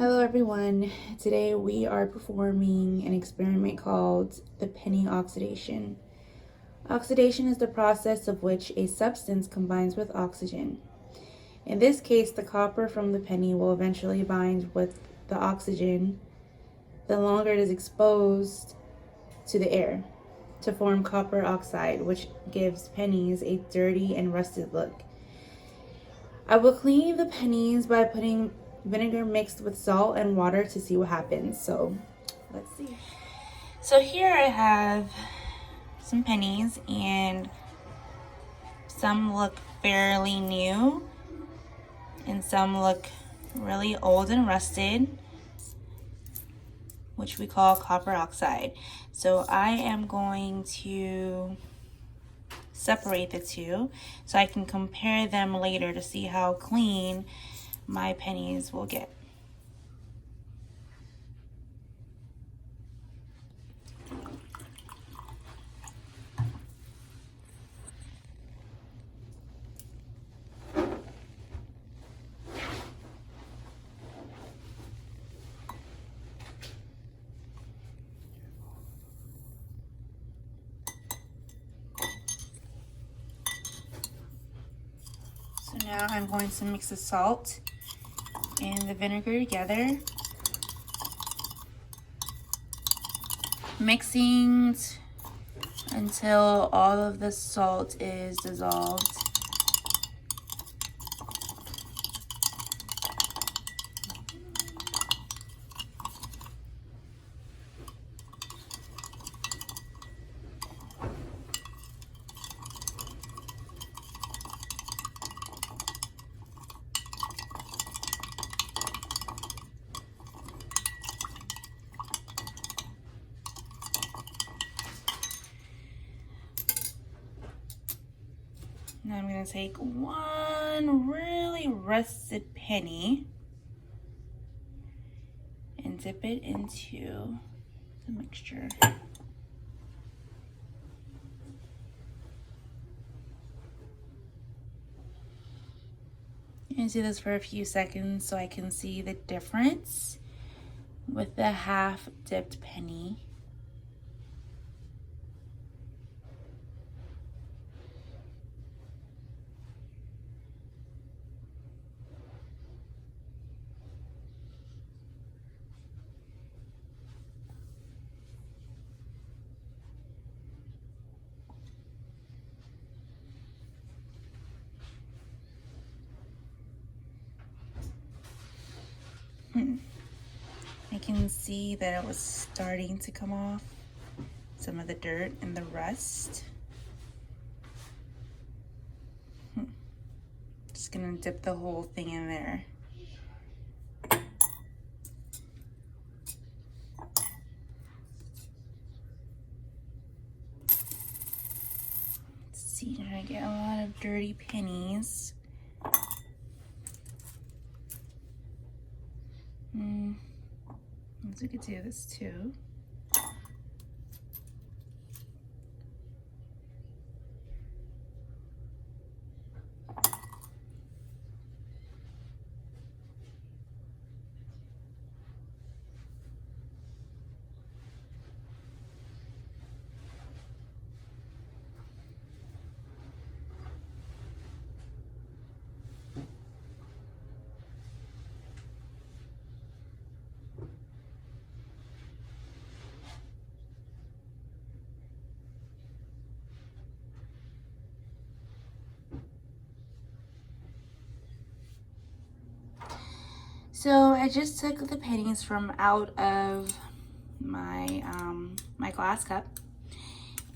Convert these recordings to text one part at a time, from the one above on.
Hello everyone, today we are performing an experiment called the Penny Oxidation. Oxidation is the process of which a substance combines with oxygen. In this case, the copper from the penny will eventually bind with the oxygen the longer it is exposed to the air to form copper oxide, which gives pennies a dirty and rusted look. I will clean the pennies by putting vinegar mixed with salt and water to see what happens. So let's see. So here I have some pennies and some look fairly new and some look really old and rusted, which we call copper oxide. So I am going to separate the two so I can compare them later to see how clean my pennies will get. So now I'm going to mix the salt and the vinegar together, mixing until all of the salt is dissolved. Now I'm going to take one really rusted penny and dip it into the mixture. I'm going to do this for a few seconds so I can see the difference with the half dipped penny. I can see that it was starting to come off, some of the dirt and the rust. Just gonna dip the whole thing in there. Let's see, I get a lot of dirty pennies. We could do this too. So I just took the pennies from out of my my glass cup,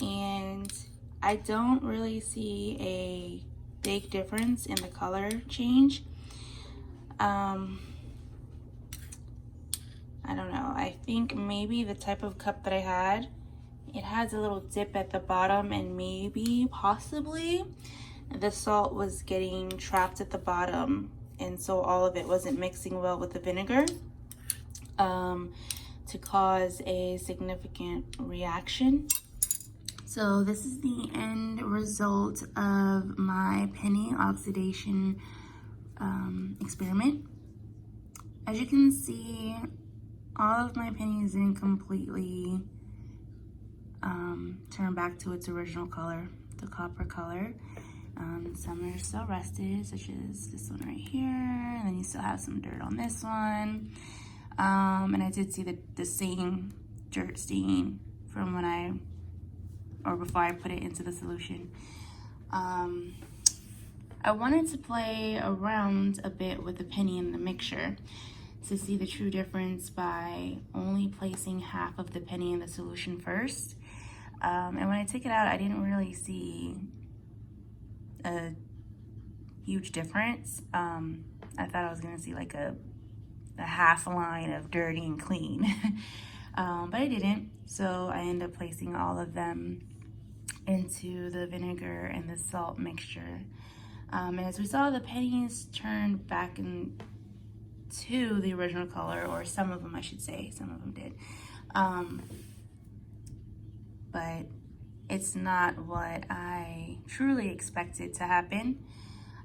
and I don't really see a big difference in the color change. I don't know. I think maybe the type of cup that I had, it has a little dip at the bottom, and maybe possibly the salt was getting trapped at the bottom, and so all of it wasn't mixing well with the vinegar to cause a significant reaction. So this is the end result of my penny oxidation experiment. As you can see, all of my pennies didn't completely turn back to its original color, the copper color. Some are still rusted, such as this one right here, and then you still have some dirt on this one. And I did see the same dirt stain from when before I put it into the solution. I wanted to play around a bit with the penny in the mixture to see the true difference by only placing half of the penny in the solution first. And when I took it out, I didn't really see a huge difference. I thought I was gonna see like a half line of dirty and clean, but I didn't. So I ended up placing all of them into the vinegar and the salt mixture. And as we saw, the pennies turned back into the original color, or some of them, I should say. Some of them did. But it's not what I truly expected to happen.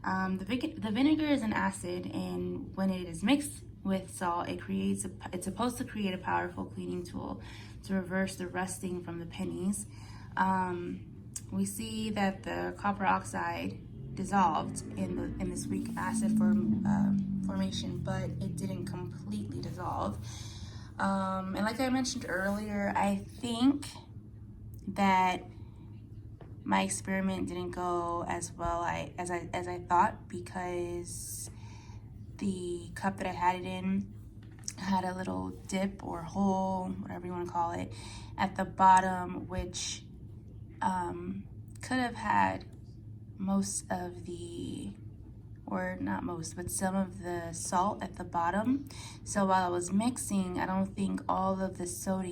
The vinegar is an acid, and when it is mixed with salt, it's supposed to create a powerful cleaning tool to reverse the rusting from the pennies. We see that the copper oxide dissolved in this weak acid formation, but it didn't completely dissolve. And like I mentioned earlier, I think that my experiment didn't go as well as I thought, because the cup that I had it in had a little dip or hole, whatever you want to call it, at the bottom, which could have had most of the, or not most, but some of the salt at the bottom. So while I was mixing, I don't think all of the salt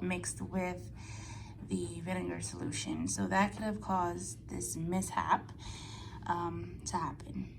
mixed with the vinegar solution. So that could have caused this mishap to happen.